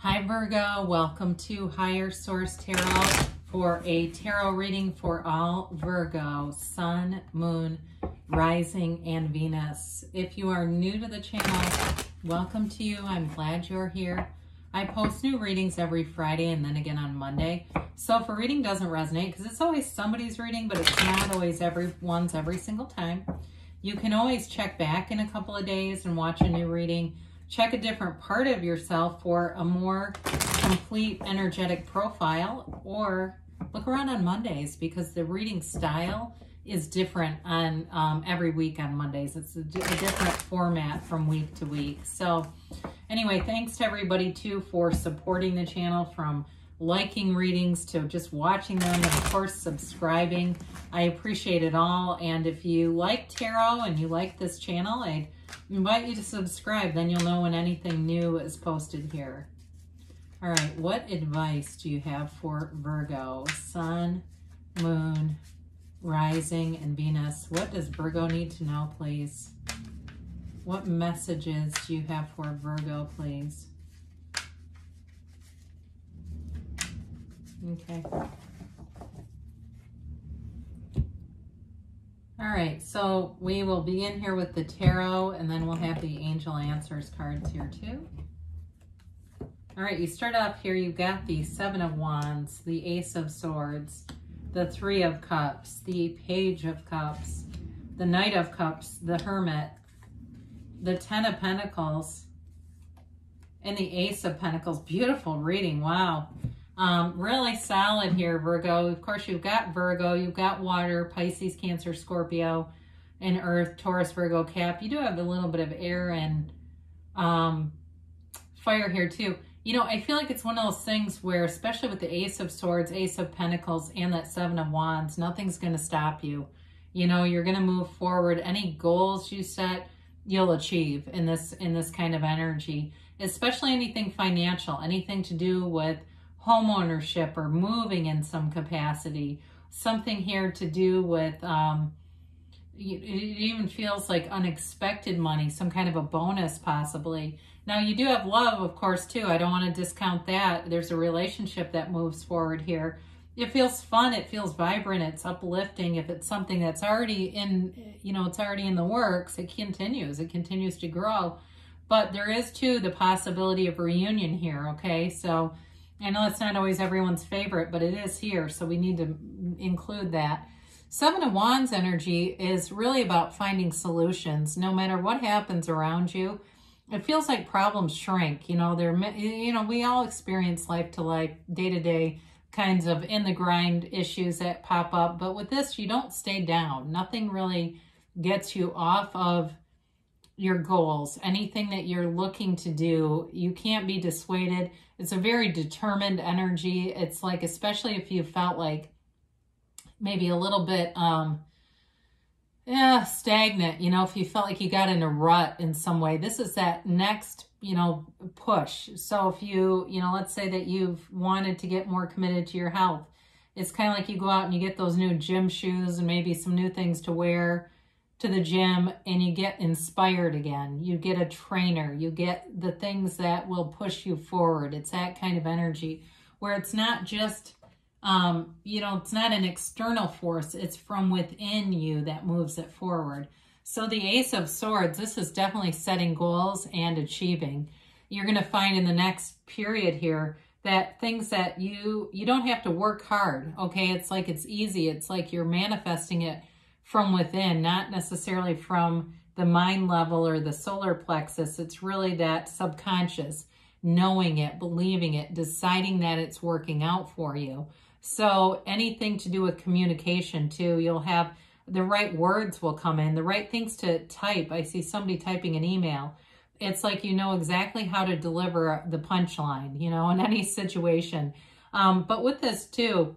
Hi Virgo, welcome to Higher Source Tarot for a tarot reading for all Virgo, Sun, Moon, Rising, and Venus. If you are new to the channel, welcome to you. I'm glad you're here. I post new readings every Friday and then again on Monday. So if a reading doesn't resonate, because it's always somebody's reading, but it's not always everyone's every single time, you can always check back in a couple of days and watch a new reading. Check a different part of yourself for a more complete energetic profile, or look around on Mondays because the reading style is different on every week on Mondays. It's a different format from week to week. So anyway, thanks to everybody too for supporting the channel, from liking readings to just watching them, and of course subscribing. I appreciate it all. And if you like tarot and you like this channel, I invite you to subscribe, then you'll know when anything new is posted here. All right, what advice do you have for Virgo, Sun, Moon, Rising, and Venus? What does Virgo need to know, please? What messages do you have for Virgo, please? Okay. All right, so we will begin here with the tarot, and then we'll have the angel answers cards here too. All right, you start off here, you've got the Seven of Wands, the Ace of Swords, the Three of Cups, the Page of Cups, the Knight of Cups, the Hermit, the Ten of Pentacles, and the Ace of Pentacles. Beautiful reading, wow. Really solid here, Virgo. Of course, you've got Virgo, you've got water, Pisces, Cancer, Scorpio, and Earth, Taurus, Virgo, Cap. You do have a little bit of air and fire here too. You know, I feel like it's one of those things where, especially with the Ace of Swords, Ace of Pentacles, and that Seven of Wands, nothing's going to stop you. You know, you're going to move forward. Any goals you set, you'll achieve in this kind of energy, especially anything financial, anything to do with home ownership or moving in some capacity, something here to do with, it even feels like unexpected money, some kind of a bonus possibly. Now you do have love, of course, too. I don't want to discount that. There's a relationship that moves forward here. It feels fun. It feels vibrant. It's uplifting. If it's something that's already in, you know, it's already in the works, it continues. It continues to grow. But there is, too, the possibility of reunion here, okay? So I know it's not always everyone's favorite, but it is here, so we need to include that. Seven of Wands energy is really about finding solutions. No matter what happens around you, it feels like problems shrink. You know, we all experience life to life, day to day kinds of in the grind issues that pop up. But with this, you don't stay down. Nothing really gets you off of your goals. Anything that you're looking to do, you can't be dissuaded. It's a very determined energy. It's like, especially if you felt like maybe a little bit stagnant, you know, if you felt like you got in a rut in some way, this is that next, you know, push. So if you know, let's say that you've wanted to get more committed to your health, it's kind of like you go out and you get those new gym shoes and maybe some new things to wear to the gym, and you get inspired again. You get a trainer. You get the things that will push you forward. It's that kind of energy where it's not just, you know, it's not an external force. It's from within you that moves it forward. So the Ace of Swords, this is definitely setting goals and achieving. You're going to find in the next period here that things that you don't have to work hard, okay? It's like it's easy. It's like you're manifesting it from within, not necessarily from the mind level or the solar plexus. It's really that subconscious, knowing it, believing it, deciding that it's working out for you. So anything to do with communication too, you'll have the right words will come in, the right things to type. I see somebody typing an email. It's like you know exactly how to deliver the punchline, you know, in any situation. But with this too,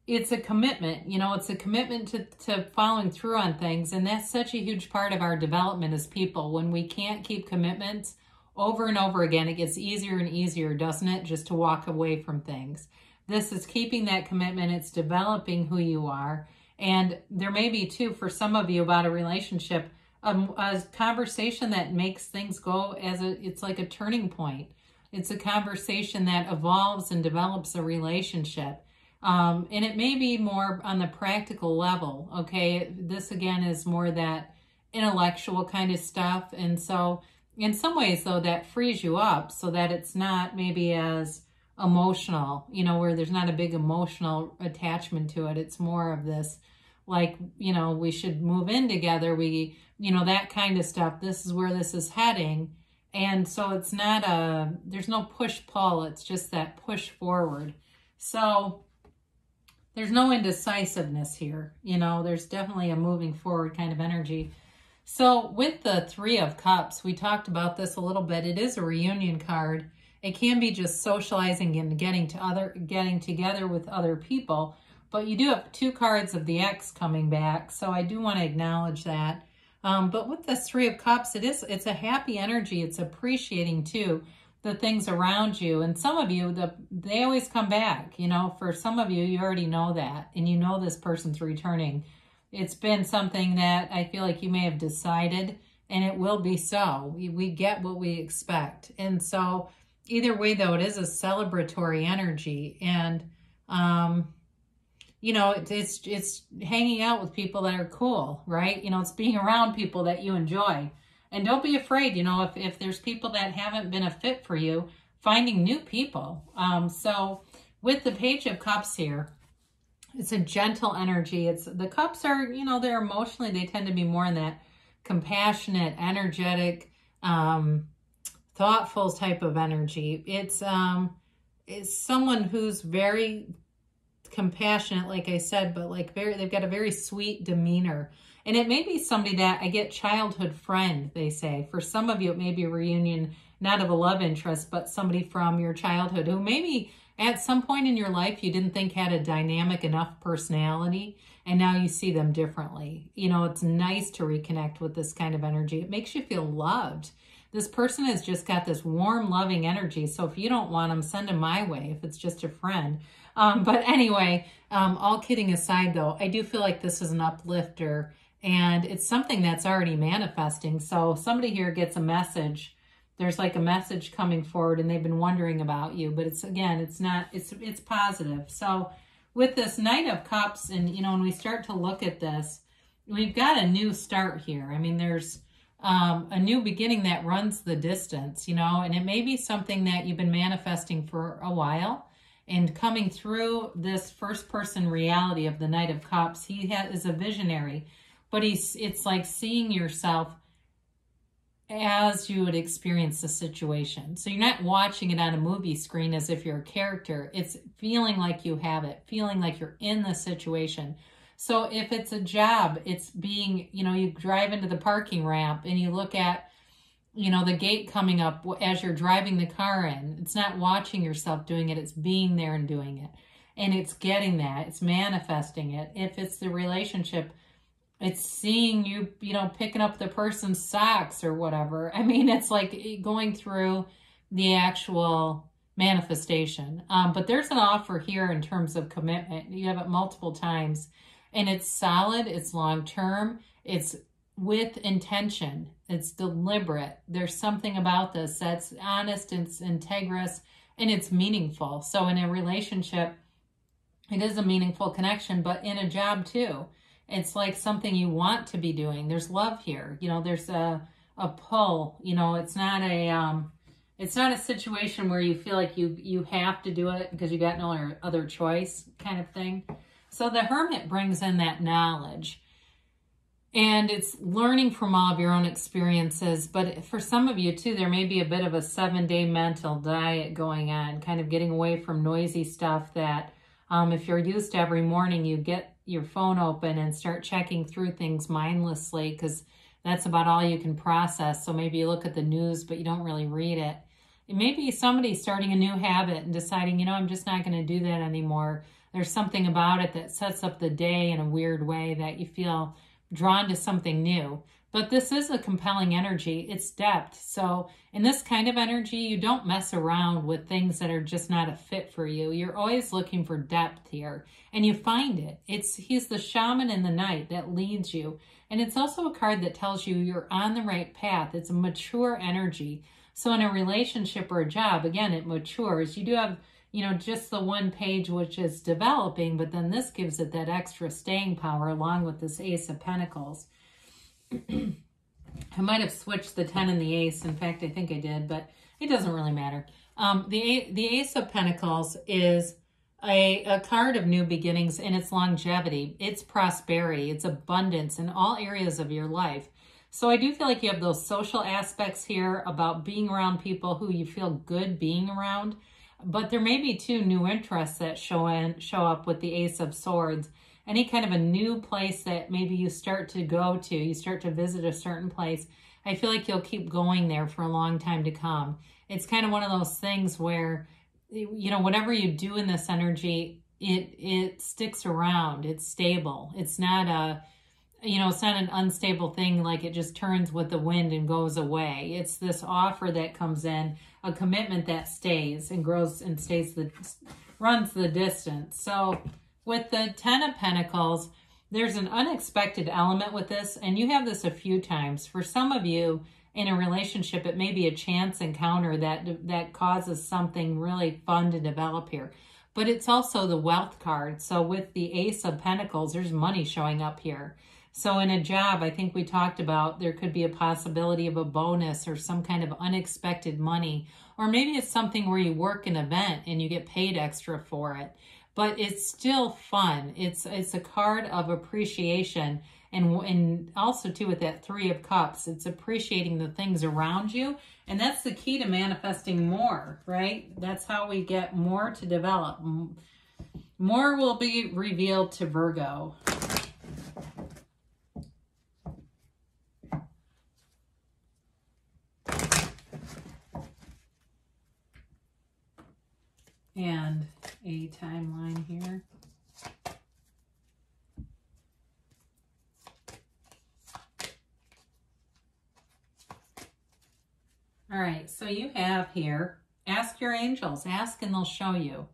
it's a commitment, you know, it's a commitment to following through on things. And that's such a huge part of our development as people. When we can't keep commitments over and over again, it gets easier and easier, doesn't it? Just to walk away from things. This is keeping that commitment. It's developing who you are. And there may be too, for some of you, about a relationship, a conversation that makes things go it's like a turning point. It's a conversation that evolves and develops a relationship. And it may be more on the practical level, okay? This, again, is more that intellectual kind of stuff. And so in some ways, though, that frees you up so that it's not maybe as emotional, you know, where there's not a big emotional attachment to it. It's more of this, like, you know, we should move in together. We, you know, that kind of stuff. This is where this is heading. And so it's not there's no push-pull. It's just that push forward. So there's no indecisiveness here. You know, there's definitely a moving forward kind of energy. So with the Three of Cups, we talked about this a little bit. It is a reunion card. It can be just socializing and getting together with other people. But you do have 2 cards of the X coming back. So I do want to acknowledge that. But with this Three of Cups, it's a happy energy. It's appreciating too the things around you. And some of you, they always come back. You know, for some of you, you already know that. And you know this person's returning. It's been something that I feel like you may have decided, and it will be so. We get what we expect. And so either way, though, it is a celebratory energy. And, you know, it's hanging out with people that are cool, right? You know, it's being around people that you enjoy. And don't be afraid, you know, if there's people that haven't been a fit for you, finding new people. So with the Page of Cups here, it's a gentle energy. The cups are, you know, they're emotionally, they tend to be more in that compassionate, energetic, thoughtful type of energy. It's someone who's very compassionate, like I said, but like they've got a very sweet demeanor. And it may be somebody that I get childhood friend, they say. For some of you, it may be a reunion, not of a love interest, but somebody from your childhood who maybe at some point in your life you didn't think had a dynamic enough personality, and now you see them differently. You know, it's nice to reconnect with this kind of energy. It makes you feel loved. This person has just got this warm, loving energy. So if you don't want them, send them my way if it's just a friend. But anyway, all kidding aside, though, I do feel like this is an uplifter, and it's something that's already manifesting. So somebody here gets a message. There's like a message coming forward, and they've been wondering about you. But it's, again, it's positive. So with this Knight of Cups, and, you know, when we start to look at this, we've got a new start here. I mean, there's a new beginning that runs the distance, you know, and it may be something that you've been manifesting for a while. And coming through this first-person reality of the Knight of Cups, he is a visionary, but it's like seeing yourself as you would experience the situation. So you're not watching it on a movie screen as if you're a character. It's feeling like you have it, feeling like you're in the situation. So if it's a job, it's being, you know, you drive into the parking ramp and you look at, you know, the gate coming up as you're driving the car in. It's not watching yourself doing it. It's being there and doing it. And it's getting that. It's manifesting it. If it's the relationship, it's seeing you, you know, picking up the person's socks or whatever. I mean, it's like going through the actual manifestation. But there's an offer here in terms of commitment. You have it multiple times. And it's solid. It's long-term. It's with intention. It's deliberate. There's something about this that's honest, it's integrous, and it's meaningful. So in a relationship, it is a meaningful connection, but in a job too. It's like something you want to be doing. There's love here. You know, there's a pull. You know, it's not a situation where you feel like you have to do it because you got no other choice kind of thing. So the Hermit brings in that knowledge. And it's learning from all of your own experiences. But for some of you, too, there may be a bit of a 7-day mental diet going on, kind of getting away from noisy stuff that if you're used to every morning, you get your phone open and start checking through things mindlessly because that's about all you can process. So maybe you look at the news, but you don't really read it. It may be somebody starting a new habit and deciding, you know, I'm just not going to do that anymore. There's something about it that sets up the day in a weird way that you feel drawn to something new. But this is a compelling energy. It's depth. So in this kind of energy, you don't mess around with things that are just not a fit for you. You're always looking for depth here, and you find it. He's the shaman in the night that leads you. And it's also a card that tells you you're on the right path. It's a mature energy. So in a relationship or a job, again, it matures. You do have, you know, just the one page which is developing, but then this gives it that extra staying power along with this Ace of Pentacles. I might have switched the 10 and the Ace. In fact, I think I did, but it doesn't really matter. The Ace of Pentacles is a card of new beginnings, and it's longevity, it's prosperity, it's abundance in all areas of your life. So I do feel like you have those social aspects here about being around people who you feel good being around. But there may be two new interests that show up with the Ace of Swords. Any kind of a new place that maybe you start to go to, you start to visit a certain place. I feel like you'll keep going there for a long time to come. It's kind of one of those things where, you know, whatever you do in this energy, it sticks around. It's stable. It's not a, you know, it's not an unstable thing like it just turns with the wind and goes away. It's this offer that comes in, a commitment that stays and grows and runs the distance. So with the 10 of Pentacles, there's an unexpected element with this, and you have this a few times. For some of you in a relationship, it may be a chance encounter that causes something really fun to develop here. But it's also the wealth card. So with the Ace of Pentacles, there's money showing up here. So in a job, I think we talked about there could be a possibility of a bonus or some kind of unexpected money. Or maybe it's something where you work an event and you get paid extra for it. But it's still fun. It's a card of appreciation. And also, too, with that 3 of Cups, it's appreciating the things around you. And that's the key to manifesting more, right? That's how we get more to develop. More will be revealed to Virgo. And a timeline here. All right, so you have here, ask your angels, ask and they'll show you.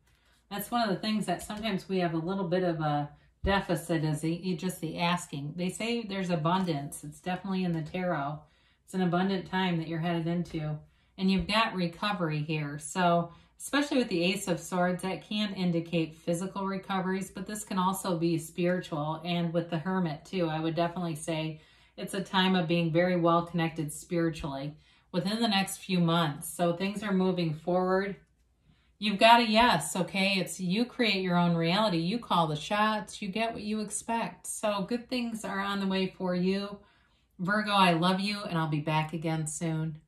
That's one of the things that sometimes we have a little bit of a deficit is just the asking. They say there's abundance. It's definitely in the tarot. It's an abundant time that you're headed into. And you've got recovery here. So especially with the Ace of Swords, that can indicate physical recoveries, but this can also be spiritual. And with the Hermit too, I would definitely say it's a time of being very well connected spiritually within the next few months. So things are moving forward. You've got a yes, okay? It's you create your own reality. You call the shots. You get what you expect. So good things are on the way for you. Virgo, I love you, and I'll be back again soon.